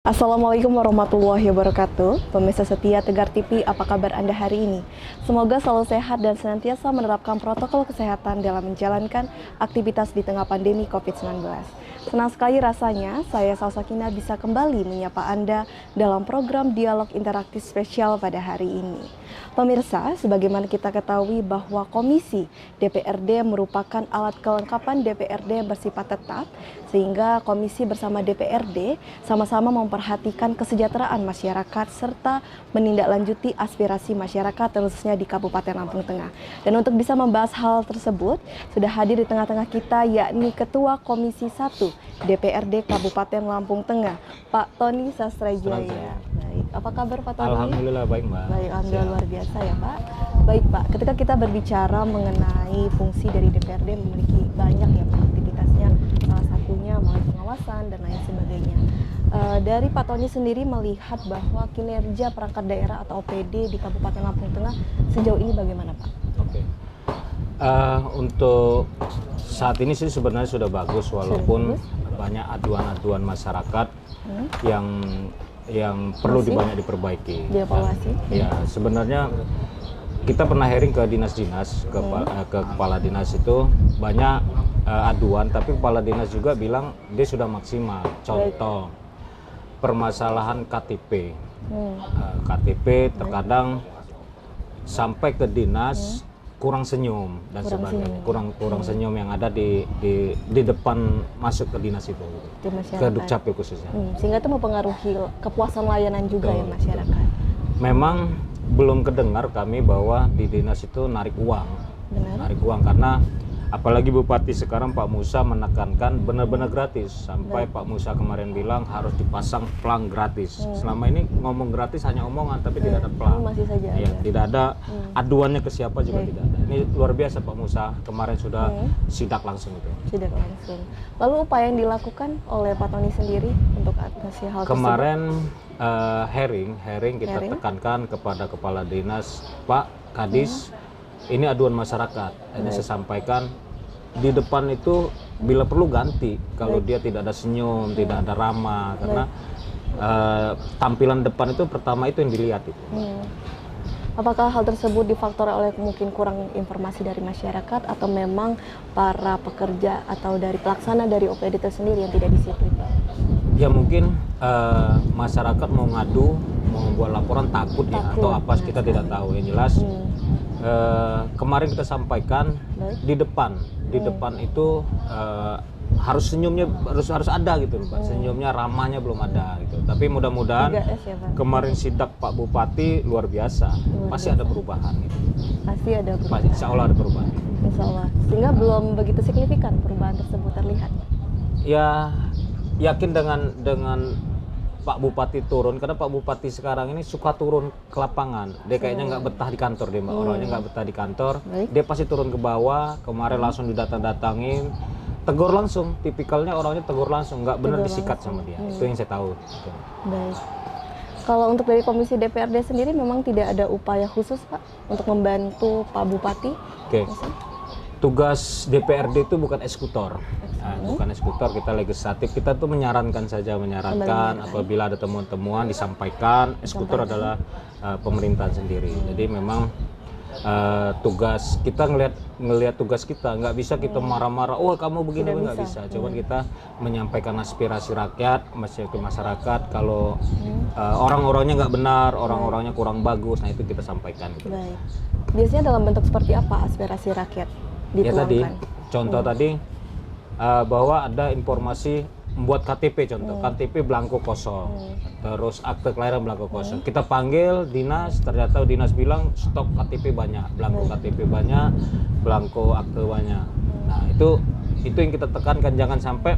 Assalamualaikum warahmatullahi wabarakatuh. Pemirsa setia Tegar TV, apa kabar Anda hari ini? Semoga selalu sehat dan senantiasa menerapkan protokol kesehatan dalam menjalankan aktivitas di tengah pandemi COVID-19. Senang sekali rasanya saya Salsakina bisa kembali menyapa Anda dalam program dialog interaktif spesial pada hari ini. Pemirsa, sebagaimana kita ketahui bahwa Komisi DPRD merupakan alat kelengkapan DPRD yang bersifat tetap, sehingga Komisi bersama DPRD sama-sama memperhatikan kesejahteraan masyarakat serta menindaklanjuti aspirasi masyarakat khususnya di Kabupaten Lampung Tengah. Dan untuk bisa membahas hal tersebut, sudah hadir di tengah-tengah kita yakni Ketua Komisi 1 DPRD Kabupaten Lampung Tengah, Pak Tony Sastrajaya. Baik, apa kabar Pak Tony? Alhamdulillah baik Mbak. Baik, alhamdulillah luar biasa ya Pak. Baik Pak, ketika kita berbicara mengenai fungsi dari DPRD memiliki banyak ya Pak aktivitasnya, salah satunya melalui pengawasan dan lain sebagainya. Dari Pak Tony sendiri melihat bahwa kinerja perangkat daerah atau OPD di Kabupaten Lampung Tengah sejauh ini bagaimana Pak? Oke. Untuk saat ini sih sebenarnya sudah bagus walaupun banyak aduan-aduan masyarakat yang perlu banyak diperbaiki. Dievaluasi. Ya sebenarnya kita pernah hearing ke dinas-dinas, ke kepala dinas itu banyak aduan, tapi kepala dinas juga bilang dia sudah maksimal. Contoh permasalahan KTP. KTP terkadang sampai ke dinas kurang senyum dan sebagainya, kurang senyum yang ada di depan masuk ke dinas itu, ke Dukcapil khususnya. Sehingga itu mempengaruhi kepuasan layanan juga ya masyarakat. Memang belum kedengar kami bahwa di dinas itu narik uang. Narik uang karena apalagi Bupati sekarang Pak Musa menekankan benar-benar gratis. Sampai Pak Musa kemarin bilang harus dipasang pelang gratis. Selama ini ngomong gratis hanya omongan tapi tidak ada pelang. Masih saja ya, tidak ada aduannya ke siapa juga tidak ada. Ini luar biasa Pak Musa kemarin sudah sidak langsung itu. Sidak langsung. Lalu upaya yang dilakukan oleh Pak Tony sendiri untuk atasi hal tersebut? Kemarin hearing kita tekankan kepada kepala dinas, Pak Kadis, ini aduan masyarakat. Ini saya sampaikan di depan itu bila perlu ganti kalau dia tidak ada senyum, tidak ada ramah, karena tampilan depan itu pertama itu yang dilihat itu. Apakah hal tersebut difaktor oleh mungkin kurang informasi dari masyarakat atau memang para pekerja atau dari pelaksana dari OPD itu sendiri yang tidak disiplin? Ya mungkin masyarakat mau ngadu, mau buat laporan takut ya atau apa kita tidak tahu. Yang jelas kemarin kita sampaikan di depan itu harus senyumnya harus ada gitu Pak. Senyumnya, ramahnya belum ada gitu. Tapi mudah-mudahan kemarin sidak Pak Bupati luar biasa. Pasti ada perubahan gitu. Pasti ada perubahan. Pasti, insya Allah ada perubahan. Insya Allah. Sehingga belum begitu signifikan perubahan tersebut terlihat. Ya yakin dengan Pak Bupati turun, karena Pak Bupati sekarang ini suka turun ke lapangan. Dia kayaknya nggak betah di kantor dia Mbak. Orangnya nggak betah di kantor. Dia pasti turun ke bawah. Kemarin langsung didatang-datangin, tegur langsung. Tipikalnya orangnya tegur langsung, nggak benar disikat sama dia. Itu yang saya tahu. Baik. Kalau untuk dari Komisi DPRD sendiri memang tidak ada upaya khusus Pak untuk membantu Pak Bupati? Oke. Tugas DPRD itu bukan eksekutor. Bukan eksekutor, kita legislatif. Kita tuh menyarankan apabila ada temuan-temuan disampaikan. Eksekutor adalah pemerintahan sendiri. Jadi memang tugas kita ngelihat tugas kita, nggak bisa kita marah-marah, oh kamu begini, nggak bisa. Cuman kita menyampaikan aspirasi rakyat, masyarakat. Kalau orang-orangnya nggak benar, orang-orangnya kurang bagus, nah itu kita sampaikan. Gitu. Baik. Biasanya dalam bentuk seperti apa aspirasi rakyat dituangkan? Ya tadi, contoh tadi bahwa ada informasi membuat KTP, contoh KTP belangko kosong, terus akte kelahiran belangko kosong. Kita panggil dinas, ternyata dinas bilang stok KTP banyak, belangko KTP banyak, belangko akte banyak. Nah itu yang kita tekankan, jangan sampai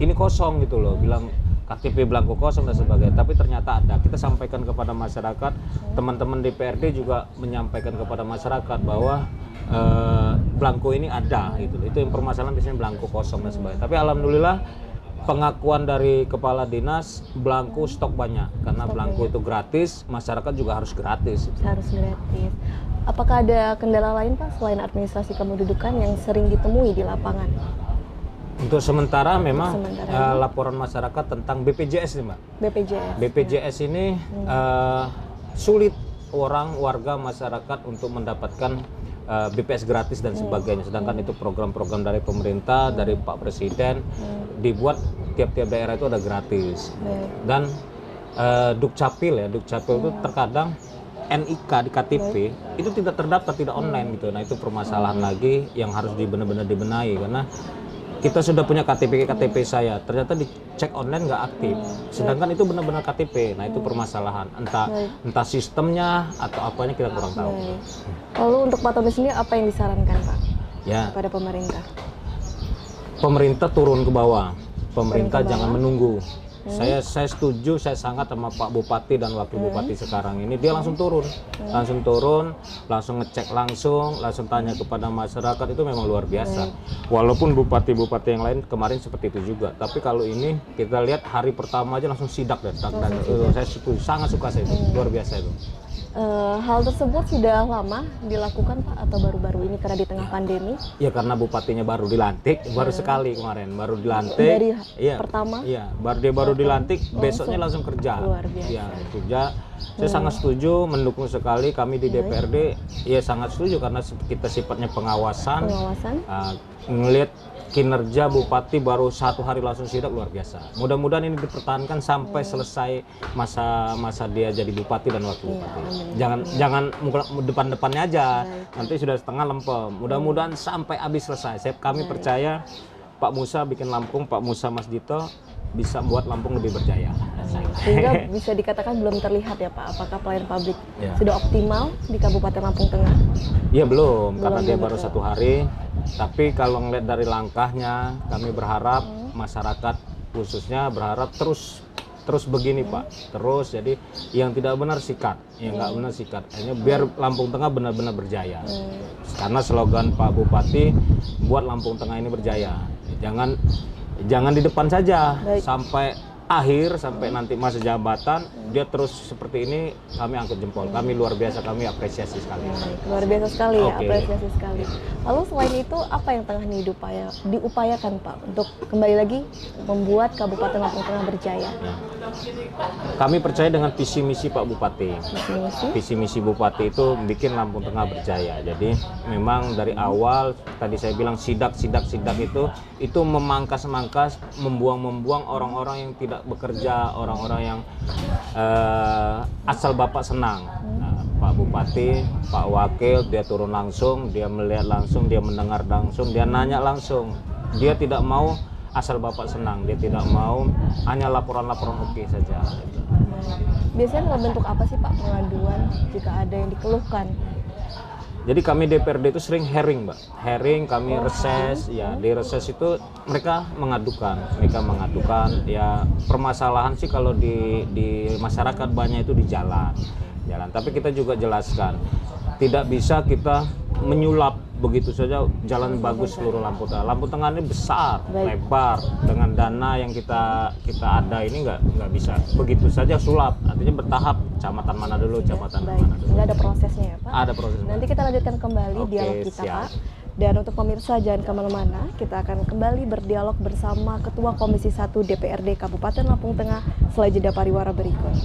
ini kosong gitu loh, bilang KTP belangko kosong dan sebagainya. Tapi ternyata ada. Kita sampaikan kepada masyarakat, teman-teman DPRD juga menyampaikan kepada masyarakat bahwa belangko ini ada gitu. Itu yang permasalahan biasanya belangko kosong dan sebagainya. Tapi alhamdulillah pengakuan dari kepala dinas, belangko stok banyak karena belangko itu gratis, masyarakat juga harus gratis. Harus gratis. Apakah ada kendala lain Pak selain administrasi kependudukan yang sering ditemui di lapangan? Untuk sementara memang sementara laporan masyarakat tentang BPJS nih Mbak. BPJS. BPJS ini sulit warga masyarakat untuk mendapatkan BPS gratis dan sebagainya. Sedangkan itu program-program dari pemerintah, dari Pak Presiden dibuat tiap-tiap daerah itu ada gratis. Dan Dukcapil itu terkadang NIK di KTP itu tidak terdaftar, tidak online gitu. Nah itu permasalahan lagi yang harus benar-benar dibenahi, karena kita sudah punya KTP saya, ternyata dicek online nggak aktif, sedangkan itu benar-benar KTP. Nah itu permasalahan, entah sistemnya atau apanya kita kurang tahu. Lalu untuk Pak Tommy sendiri apa yang disarankan Pak kepada pemerintah? Pemerintah turun ke bawah, pemerintah jangan menunggu. Saya setuju, saya sangat sama Pak Bupati dan Wakil Bupati sekarang ini. Dia langsung turun, langsung ngecek langsung tanya kepada masyarakat, itu memang luar biasa. Walaupun bupati-bupati yang lain kemarin seperti itu juga, tapi kalau ini kita lihat hari pertama aja langsung sidak dan saya setuju, sangat suka saya itu, luar biasa itu. Hal tersebut sudah lama dilakukan Pak atau baru-baru ini karena di tengah pandemi? Ya karena bupatinya baru dilantik, baru sekali kemarin, baru dilantik. Dari pertama? Iya, baru dilantik, besoknya langsung kerja. Luar biasa. Ya, kerja. Saya sangat setuju, mendukung sekali kami di DPRD. Ya sangat setuju karena kita sifatnya pengawasan. Ngelihat kinerja bupati baru 1 hari langsung sidak, luar biasa. Mudah-mudahan ini dipertahankan sampai selesai masa dia jadi bupati dan wakil bupati. Jangan depan-depannya aja, nanti sudah setengah lempem. Mudah-mudahan sampai habis selesai. Kami percaya Pak Musa bikin Lampung, Pak Musa Mas Dito bisa buat Lampung lebih berjaya. Sehingga bisa dikatakan belum terlihat ya Pak, apakah pelayanan publik sudah optimal di Kabupaten Lampung Tengah? Iya belum, karena dia baru 1 hari. Tapi kalau ngeliat dari langkahnya, kami berharap masyarakat khususnya berharap terus begini Pak, terus. Jadi yang tidak benar sikat, yang nggak benar sikat. Hanya biar Lampung Tengah benar-benar berjaya. Karena slogan Pak Bupati, buat Lampung Tengah ini berjaya. Jangan di depan saja, sampai akhir, sampai nanti masa jabatan dia terus seperti ini, kami angkat jempol. Kami luar biasa, kami apresiasi sekali. Luar biasa sekali ya, apresiasi sekali. Lalu selain itu apa yang tengah diupayakan Pak untuk kembali lagi membuat Kabupaten Lampung Tengah berjaya? Kami percaya dengan visi misi Pak Bupati. Visi misi Bupati itu bikin Lampung Tengah berjaya. Jadi memang dari awal tadi saya bilang sidak itu memangkas membuang orang-orang yang tidak bekerja, orang-orang yang asal Bapak senang. Nah, Pak Bupati, Pak Wakil, dia turun langsung, dia melihat langsung, dia mendengar langsung, dia nanya langsung. Dia tidak mau asal Bapak senang, dia tidak mau hanya laporan-laporan oke saja. Biasanya dalam bentuk apa sih Pak pengaduan jika ada yang dikeluhkan? Jadi kami DPRD itu sering hearing, Mbak. Hearing, kami reses, ya di reses itu mereka mengadukan ya permasalahan sih kalau di masyarakat banyak itu di jalan. Tapi kita juga jelaskan, tidak bisa kita menyulap begitu saja jalan bagus seluruh Lampung Tengah. Lampung Tengah ini besar, lebar, dengan dana yang kita ada ini nggak bisa begitu saja sulap. Artinya bertahap, kecamatan mana dulu, kecamatan mana dulu. Nggak ada prosesnya ya Pak? Ada prosesnya. Nanti kita lanjutkan kembali dialog kita siap. Pak. Dan untuk pemirsa jangan kemana-mana, kita akan kembali berdialog bersama Ketua Komisi 1 DPRD Kabupaten Lampung Tengah setelah jeda pariwara berikut.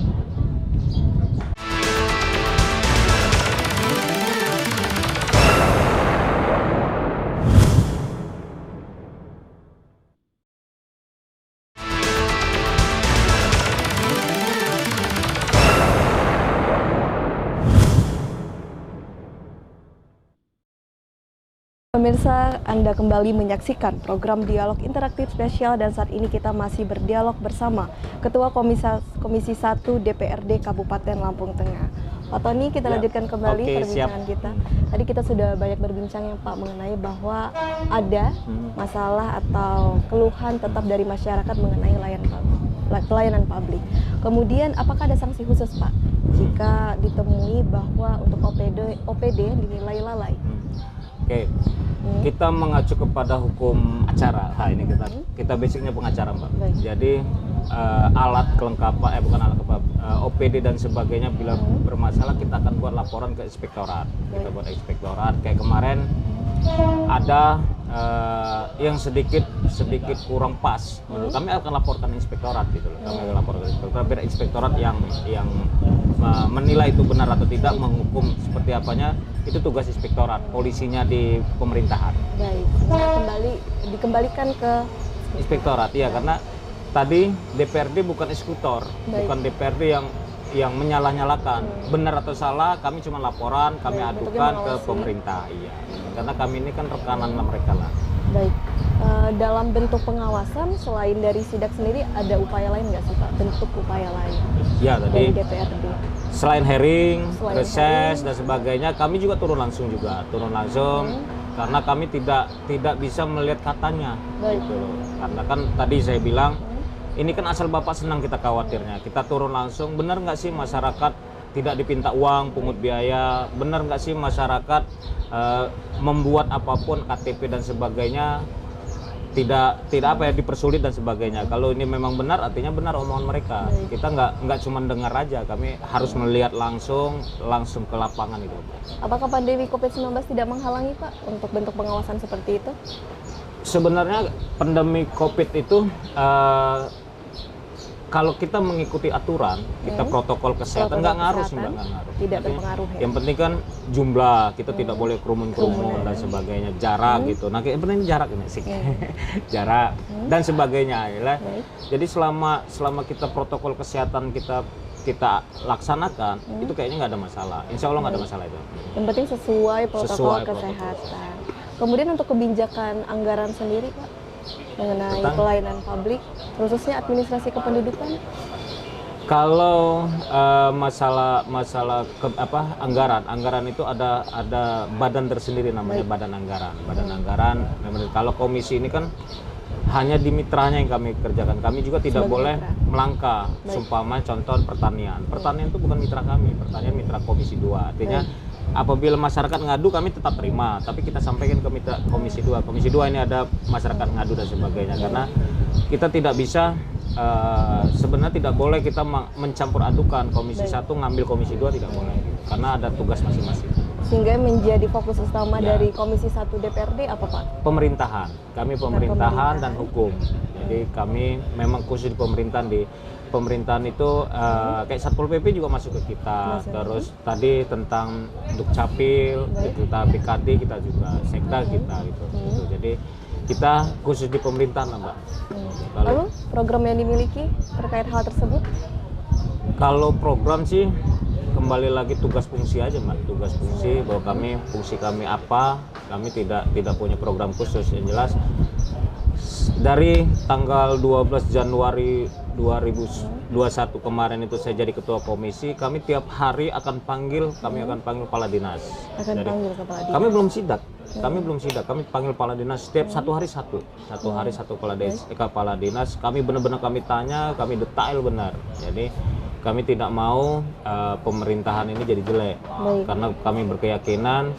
Pemirsa, Anda kembali menyaksikan program Dialog Interaktif Spesial dan saat ini kita masih berdialog bersama Ketua Komisi 1 DPRD Kabupaten Lampung Tengah. Pak Tony, kita lanjutkan kembali perbincangan kita. Tadi kita sudah banyak berbincang ya Pak mengenai bahwa ada masalah atau keluhan tetap dari masyarakat mengenai pelayanan publik. Kemudian apakah ada sanksi khusus Pak jika ditemui bahwa untuk OPD yang dinilai lalai? Kita mengacu kepada hukum acara. Nah, ini kita basicnya pengacara Mbak. Jadi alat kelengkapan, OPD dan sebagainya bila bermasalah kita akan buat laporan ke inspektorat. Kita buat inspektorat. Kayak kemarin ada yang sedikit kurang pas, menurut kami akan laporkan inspektorat gitu loh. Kami akan laporkan inspektorat, biar inspektorat yang menilai itu benar atau tidak, menghukum seperti apanya, itu tugas inspektorat, polisinya di pemerintahan. Baik, dikembalikan ke Inspektorat, ya, karena tadi DPRD bukan eksekutor, bukan DPRD yang menyalah-nyalakan. Benar atau salah, kami cuma laporan, kami adukan ke pemerintah, iya. Karena kami ini kan rekanan mereka lah. Baik, dalam bentuk pengawasan selain dari sidak sendiri ada upaya lain nggak sih Pak? Bentuk upaya lain Ya, dari tadi DPRD? selain hearing, Selain reses dan sebagainya, kami juga turun langsung karena kami tidak bisa melihat katanya. Baik. Gitu loh. Karena kan tadi saya bilang, ini kan asal Bapak senang kita khawatirnya. Kita turun langsung, benar nggak sih masyarakat tidak dipinta uang, pungut biaya, benar nggak sih masyarakat membuat apapun KTP dan sebagainya tidak apa ya, dipersulit dan sebagainya. Kalau ini memang benar, artinya benar omongan mereka. Kita nggak cuma dengar aja, kami harus melihat langsung ke lapangan itu. Apakah pandemi COVID-19 tidak menghalangi Pak untuk bentuk pengawasan seperti itu? Sebenarnya pandemi COVID itu kalau kita mengikuti aturan, kita protokol kesehatan nggak ngaruh sih, nggak ngaruh. Tidak berpengaruh ya? Yang penting kan jumlah, kita tidak boleh kerumun dan sebagainya, jarak gitu. Nah, yang penting jarak ini sih, jarak dan sebagainya, ya. Jadi selama kita protokol kesehatan kita laksanakan, itu kayaknya nggak ada masalah. Insya Allah nggak ada masalah itu. Yang penting sesuai protokol kesehatan. Kemudian untuk kebijakan anggaran sendiri Pak, mengenai pelayanan publik, khususnya administrasi kependudukan? Kalau masalah anggaran itu ada badan tersendiri namanya badan anggaran. Kalau komisi ini kan hanya di mitranya yang kami kerjakan. Kami juga tidak boleh melangkah. Sumpama contoh pertanian itu bukan mitra kami, pertanian mitra komisi 2. Artinya apabila masyarakat ngadu, kami tetap terima, tapi kita sampaikan ke mitra komisi 2. Komisi 2 ini ada masyarakat ngadu dan sebagainya, karena kita tidak bisa sebenarnya tidak boleh kita mencampur adukan komisi 1 ngambil komisi 2, tidak boleh, karena ada tugas masing-masing. Sehingga menjadi fokus utama dari komisi 1 DPRD apa Pak? Pemerintahan, kami pemerintahan dan hukum. Jadi kami memang khusus di pemerintahan itu kayak Satpol PP juga masuk ke kita. Terus tadi tentang Dukcapil, kita BKD kita juga, Sekda kita gitu. Jadi kita khusus di pemerintahan lah, Mbak. Lalu program yang dimiliki terkait hal tersebut? Kalau program sih kembali lagi tugas fungsi aja, Mbak. Tugas fungsi bahwa fungsi kami apa, kami tidak punya program khusus. Yang jelas dari tanggal 12 Januari 2021 kemarin itu saya jadi ketua komisi, kami tiap hari akan panggil kepala dinas. Kami belum sidak. Kami panggil kepala dinas setiap satu hari satu kepala dinas. Kami benar-benar kami tanya, kami detail benar. Jadi kami tidak mau pemerintahan ini jadi jelek. Karena kami berkeyakinan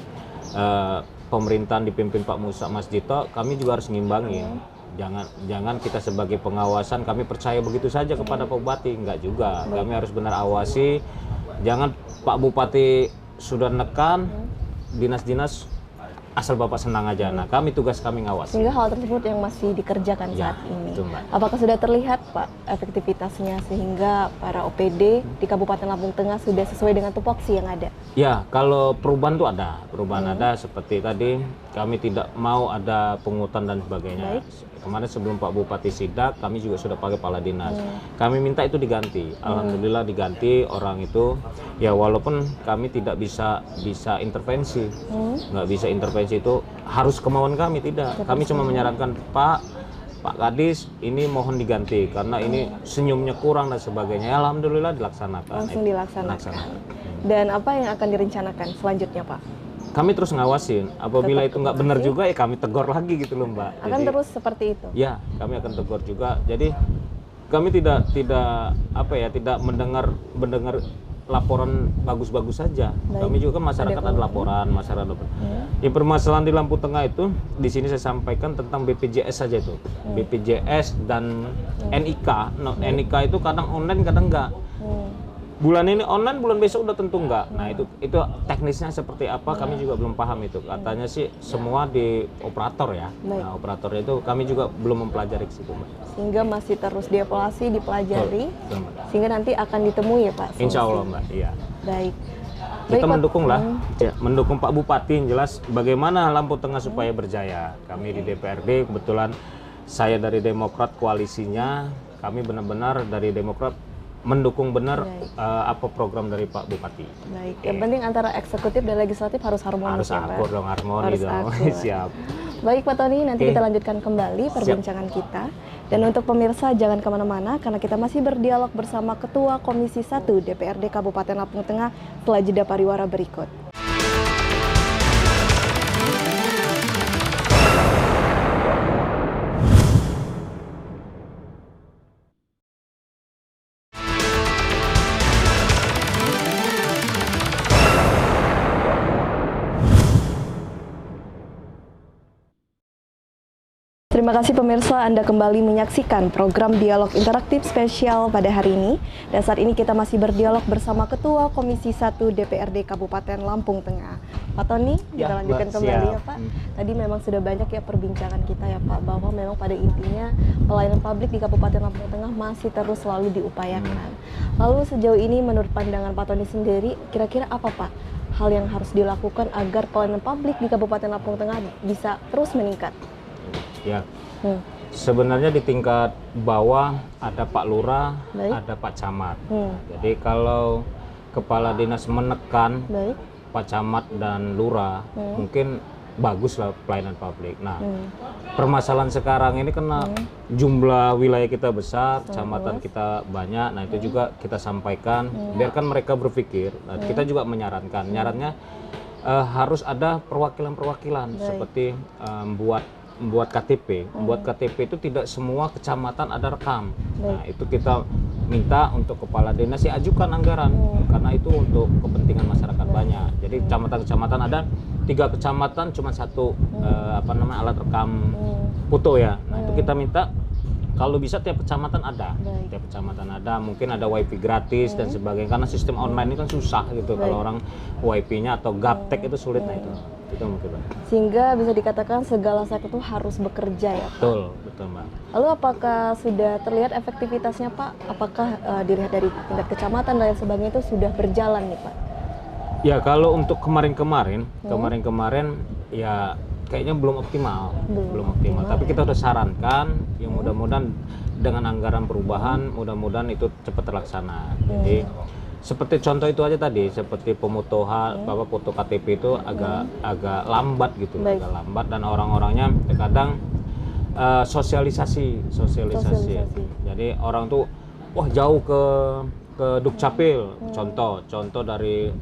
pemerintahan dipimpin Pak Musa Mas Dito, kami juga harus ngimbangin. Jangan kita sebagai pengawasan kami percaya begitu saja kepada Pak Bupati, enggak juga. Kami harus benar awasi. Jangan Pak Bupati sudah nekan dinas-dinas asal Bapak senang aja. Nah, tugas kami ngawasi. Sehingga hal tersebut yang masih dikerjakan saat ini. Itu, Mbak. Apakah sudah terlihat Pak efektivitasnya sehingga para OPD di Kabupaten Lampung Tengah sudah sesuai dengan tupoksi yang ada? Ya, kalau perubahan itu ada. Perubahan ada seperti tadi kami tidak mau ada pungutan dan sebagainya. Kemarin sebelum Pak Bupati sidak, kami juga sudah pakai kepala dinas. Kami minta itu diganti. Alhamdulillah diganti orang itu. Ya walaupun kami tidak bisa intervensi, nggak bisa intervensi itu harus kemauan kami, tidak. Kami cuma menyarankan Pak Kadis ini mohon diganti karena ini senyumnya kurang dan sebagainya. Ya, alhamdulillah dilaksanakan. Langsung dilaksanakan. Dan apa yang akan direncanakan selanjutnya Pak? Kami terus ngawasin. Apabila itu nggak benar juga, ya kami tegur lagi gitu loh, Mbak. Akan terus seperti itu? Ya, kami akan tegur juga. Jadi kami tidak mendengar laporan bagus-bagus saja. Kami juga kan masyarakat ada laporan, masyarakat. Permasalahan di Lampung Tengah itu di sini saya sampaikan tentang BPJS saja itu. BPJS dan NIK. NIK itu kadang online, kadang enggak. bulan ini online, bulan besok udah tentu enggak. Nah itu teknisnya seperti apa kami juga belum paham itu. Katanya sih semua di operator ya. Nah operator itu kami juga belum mempelajari ke situ, Mbak. Sehingga masih terus dievaluasi, dipelajari, Betul, Mbak. sehingga nanti akan ditemui ya Pak? Insya solusi. Allah, Mbak. Iya. Baik. Kita Pak. mendukung lah, ya, mendukung Pak Bupati yang jelas bagaimana Lampung Tengah supaya berjaya. Kami di DPRD kebetulan saya dari Demokrat koalisinya, kami benar-benar dari Demokrat mendukung benar apa program dari Pak Bupati. Baik, yang penting antara eksekutif dan legislatif harus harmonis. Harus ya, Pak? akur dong, harmoni Harus dong. akur. Siap. Baik Pak Tony, nanti kita lanjutkan kembali perbincangan kita. Dan untuk pemirsa jangan kemana-mana karena kita masih berdialog bersama Ketua Komisi 1 DPRD Kabupaten Lampung Tengah setelah jeda pariwara berikut. Terima kasih pemirsa, Anda kembali menyaksikan program Dialog Interaktif Spesial pada hari ini. Dan saat ini kita masih berdialog bersama Ketua Komisi 1 DPRD Kabupaten Lampung Tengah. Pak Tony, kita lanjutkan kembali ya Pak. Tadi memang sudah banyak ya perbincangan kita ya Pak, bahwa memang pada intinya pelayanan publik di Kabupaten Lampung Tengah masih terus selalu diupayakan. Lalu sejauh ini menurut pandangan Pak Tony sendiri, kira-kira apa Pak hal yang harus dilakukan agar pelayanan publik di Kabupaten Lampung Tengah bisa terus meningkat? Ya, sebenarnya di tingkat bawah ada Pak Lurah, Baik. ada Pak Camat. Jadi kalau Kepala Dinas menekan Baik. Pak Camat dan Lurah, mungkin bagus lah pelayanan publik. Nah, permasalahan sekarang ini karena jumlah wilayah kita besar, kecamatan kita banyak, nah itu juga kita sampaikan, biarkan mereka berpikir. Nah, kita juga menyarankan, harus ada perwakilan-perwakilan seperti membuat KTP. Membuat KTP itu tidak semua kecamatan ada rekam. Nah, itu kita minta untuk kepala dinas ajukan anggaran karena itu untuk kepentingan masyarakat banyak. Jadi kecamatan-kecamatan ada 3 kecamatan cuma satu alat rekam foto ya. Nah, itu kita minta kalau bisa tiap kecamatan ada. Tiap kecamatan ada, mungkin ada wifi gratis dan sebagainya karena sistem online ini kan susah gitu. Kalau orang wifi-nya atau gaptek itu sulit. Nah itu mungkin Mbak. Sehingga bisa dikatakan segala sektor itu harus bekerja ya Pak? Betul Mbak. Lalu apakah sudah terlihat efektivitasnya Pak? Apakah dilihat dari tingkat kecamatan dan lain sebagainya itu sudah berjalan nih Pak? Ya kalau untuk kemarin-kemarin ya kayaknya belum optimal. Tapi kita udah sarankan yang mudah-mudahan dengan anggaran perubahan mudah-mudahan itu cepat terlaksana. Jadi seperti contoh itu aja tadi, seperti pemotohan, foto KTP itu agak lambat gitu, agak lambat dan orang-orangnya terkadang sosialisasi. Jadi orang tuh wah jauh ke Dukcapil, contoh dari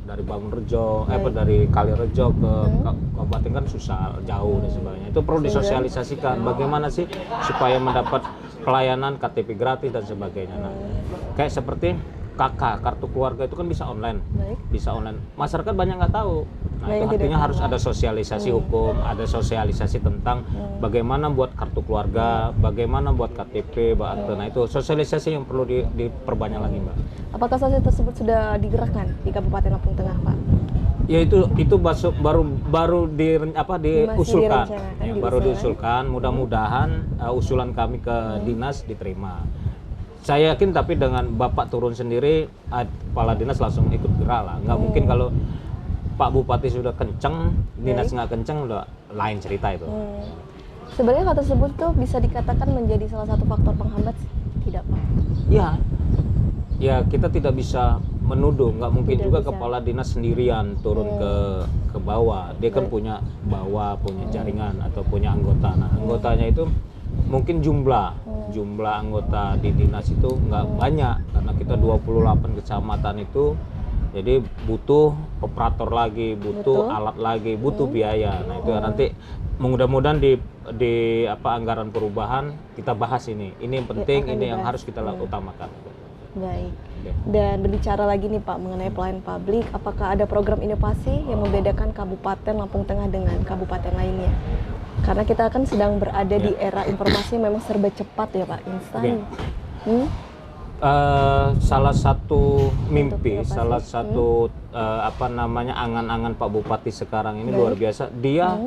Bangunrejo, dari Kalirejo ke Kabupaten kan susah, jauh dan sebagainya. Itu perlu disosialisasikan bagaimana sih supaya mendapat pelayanan KTP gratis dan sebagainya. Nah, kayak seperti kartu keluarga itu kan bisa online. Masyarakat banyak nggak tahu. Nah, itu artinya harus ada sosialisasi hukum, ada sosialisasi tentang bagaimana buat kartu keluarga, bagaimana buat KTP, Nah, itu sosialisasi yang perlu diperbanyak lagi, Mbak. Apakah sosialisasi tersebut sudah digerakkan di Kabupaten Lampung Tengah, Pak? Ya itu baru diusulkan. Baru diusulkan. Mudah-mudahan usulan kami ke dinas diterima. Saya yakin tapi dengan Bapak turun sendiri, kepala dinas langsung ikut gerak lah. Nggak mungkin kalau Pak Bupati sudah kenceng, dinas nggak kenceng, udah lain cerita itu. Sebenarnya hal tersebut tuh bisa dikatakan menjadi salah satu faktor penghambat, tidak Pak? Ya kita tidak bisa menuduh, nggak mungkin juga kepala dinas sendirian turun ke bawah. Dia kan punya jaringan atau punya anggota. Nah anggotanya itu mungkin jumlah anggota di dinas itu nggak banyak karena kita 28 kecamatan itu, jadi butuh operator lagi, butuh alat lagi, butuh biaya. Nah itu nanti mudah-mudahan di anggaran perubahan kita bahas ini yang penting, ini yang harus kita utamakan. Baik. Dan berbicara lagi nih Pak mengenai pelayanan publik, apakah ada program inovasi yang membedakan Kabupaten Lampung Tengah dengan kabupaten lainnya? Karena kita kan sedang berada di era informasi yang memang serba cepat ya Pak, instan. Salah satu mimpi, inovasi. salah satu angan-angan Pak Bupati sekarang ini luar biasa. Dia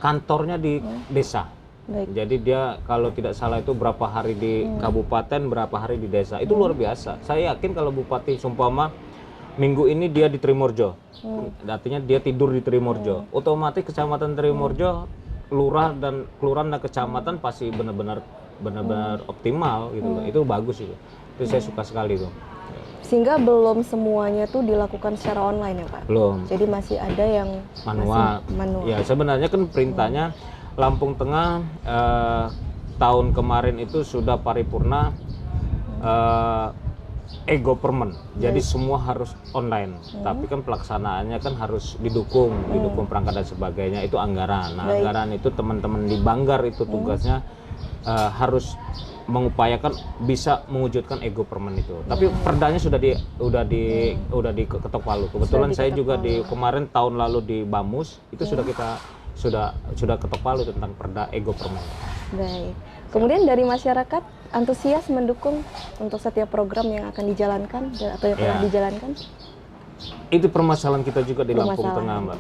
kantornya di desa. Baik. Jadi dia kalau tidak salah itu berapa hari di kabupaten, berapa hari di desa. Itu luar biasa. Saya yakin kalau Bupati Sumpama minggu ini dia di Trimorjo. Artinya dia tidur di Trimorjo. Otomatis Kecamatan Trimorjo, lurah dan kelurahan dan kecamatan pasti benar-benar optimal gitu loh. Itu bagus itu. Itu saya suka sekali tuh. Sehingga belum semuanya tuh dilakukan secara online ya Pak? Belum. Jadi masih ada yang Manual. manual. Ya sebenarnya kan perintahnya Lampung Tengah tahun kemarin itu sudah paripurna e-government. Jadi semua harus online. Tapi kan pelaksanaannya kan harus didukung perangkat dan sebagainya. Itu anggaran. Nah, anggaran itu teman-teman di Banggar itu tugasnya harus mengupayakan bisa mewujudkan e-government itu. Tapi perdanya sudah diketok palu. Kebetulan saya juga di kemarin tahun lalu di Bamus itu sudah ketok palu tentang perda e-government. Baik. Kemudian dari masyarakat antusias mendukung untuk setiap program yang akan dijalankan atau yang pernah dijalankan? Itu permasalahan kita juga di Lampung Tengah, Mbak.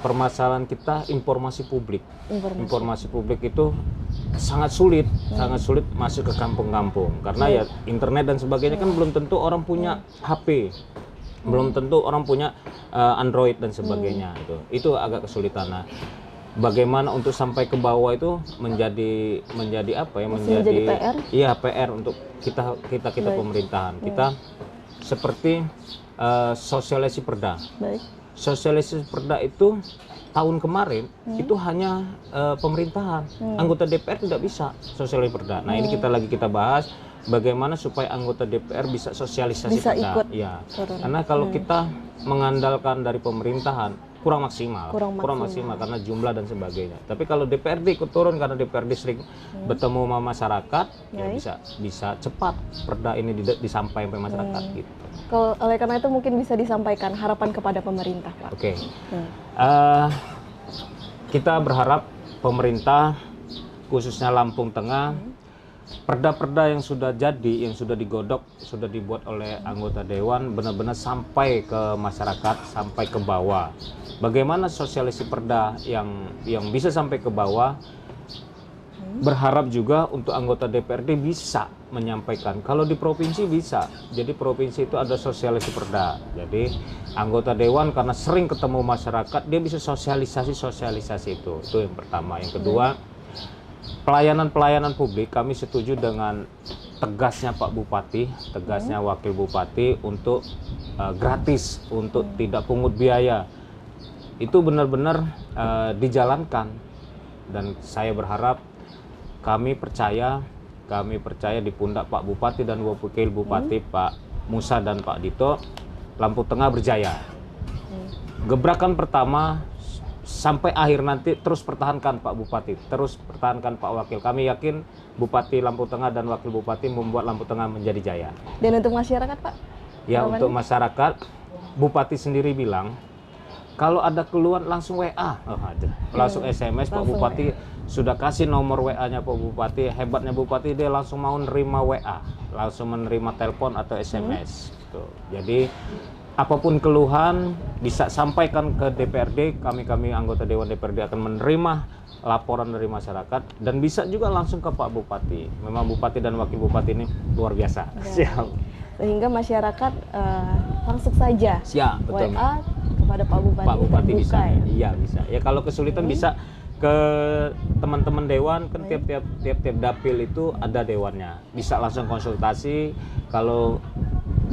Permasalahan kita informasi publik. Informasi publik itu sangat sulit masuk ke kampung-kampung karena ya internet dan sebagainya kan belum tentu orang punya HP. Belum tentu orang punya Android dan sebagainya itu agak kesulitan. Nah, bagaimana untuk sampai ke bawah itu menjadi apa ya, menjadi PR? Iya, PR untuk kita pemerintahan. Kita seperti sosialisasi perda. Baik. Sosialisasi perda itu tahun kemarin itu hanya pemerintahan, anggota DPR tidak bisa sosialisasi perda. Nah, ini kita bahas bagaimana supaya anggota DPR bisa sosialisasi Bisa perda. ikut Ya. Karena kalau kita mengandalkan dari pemerintahan kurang maksimal karena jumlah dan sebagainya. Tapi kalau DPRD ikut turun karena DPRD sering bertemu sama masyarakat, ya bisa cepat perda ini disampaikan ke masyarakat gitu. Kalau oleh karena itu mungkin bisa disampaikan harapan kepada pemerintah, Pak. Oke. Kita berharap pemerintah khususnya Lampung Tengah perda-perda yang sudah jadi, yang sudah digodok, sudah dibuat oleh anggota dewan benar-benar sampai ke masyarakat, sampai ke bawah. Bagaimana sosialisasi perda yang bisa sampai ke bawah? Berharap juga untuk anggota DPRD bisa menyampaikan. Kalau di provinsi bisa. Jadi provinsi itu ada sosialisasi perda. Jadi anggota dewan karena sering ketemu masyarakat, dia bisa sosialisasi itu. Itu yang pertama. Yang kedua, pelayanan publik kami setuju dengan tegasnya Pak Bupati, tegasnya Wakil Bupati untuk gratis, untuk tidak pungut biaya. Itu benar-benar dijalankan, dan saya berharap kami percaya di pundak Pak Bupati dan Wakil Bupati Pak Musa dan Pak Dito, Lampung Tengah berjaya. Gebrakan pertama sampai akhir nanti terus pertahankan Pak Bupati, terus pertahankan Pak Wakil. Kami yakin Bupati Lampung Tengah dan Wakil Bupati membuat Lampung Tengah menjadi jaya. Dan untuk masyarakat, Pak? Ya, untuk masyarakat, Bupati sendiri bilang kalau ada keluhan langsung WA, langsung SMS. Pak Bupati sudah kasih nomor WA-nya Pak Bupati. Hebatnya Bupati, dia langsung mau nerima WA, langsung menerima telepon atau SMS. Jadi apapun keluhan bisa sampaikan ke DPRD, kami anggota Dewan DPRD akan menerima laporan dari masyarakat, dan bisa juga langsung ke Pak Bupati. Memang Bupati dan Wakil Bupati ini luar biasa. Siap. Sehingga masyarakat langsung saja betul. WA kepada Pak Bupati bisa. Ya? Iya, bisa. Ya kalau kesulitan bisa ke teman-teman dewan, kan tiap dapil itu ada dewannya. Bisa langsung konsultasi. Kalau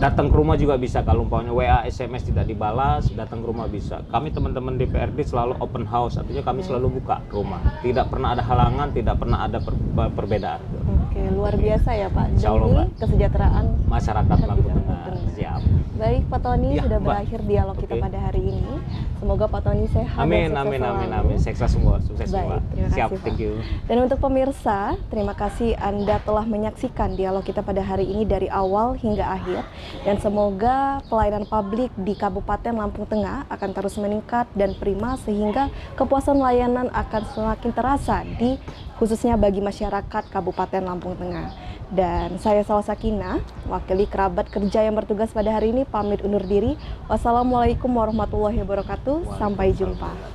datang ke rumah juga bisa, kalau umpamanya WA SMS tidak dibalas, datang ke rumah bisa. Kami teman-teman DPRD selalu open house, artinya kami selalu buka rumah. Tidak pernah ada halangan, tidak pernah ada perbedaan. Oke, luar biasa ya Pak. Demi kesejahteraan masyarakat Lampung Tengah. Siap. Baik, Pak Tony, Ya, sudah Mbak. berakhir dialog kita pada hari ini. Semoga Pak Tony sehat Amin, dan sukses amin. selalu. Sukses semua, sukses Baik, semua. terima Siap, kasih, Pak. thank you. Dan untuk pemirsa, terima kasih Anda telah menyaksikan dialog kita pada hari ini dari awal hingga akhir. Dan semoga pelayanan publik di Kabupaten Lampung Tengah akan terus meningkat dan prima, sehingga kepuasan layanan akan semakin terasa khususnya bagi masyarakat Kabupaten Lampung Tengah. Dan saya Salsakina, wakili kerabat kerja yang bertugas pada hari ini, pamit undur diri. Wassalamualaikum warahmatullahi wabarakatuh. Sampai jumpa.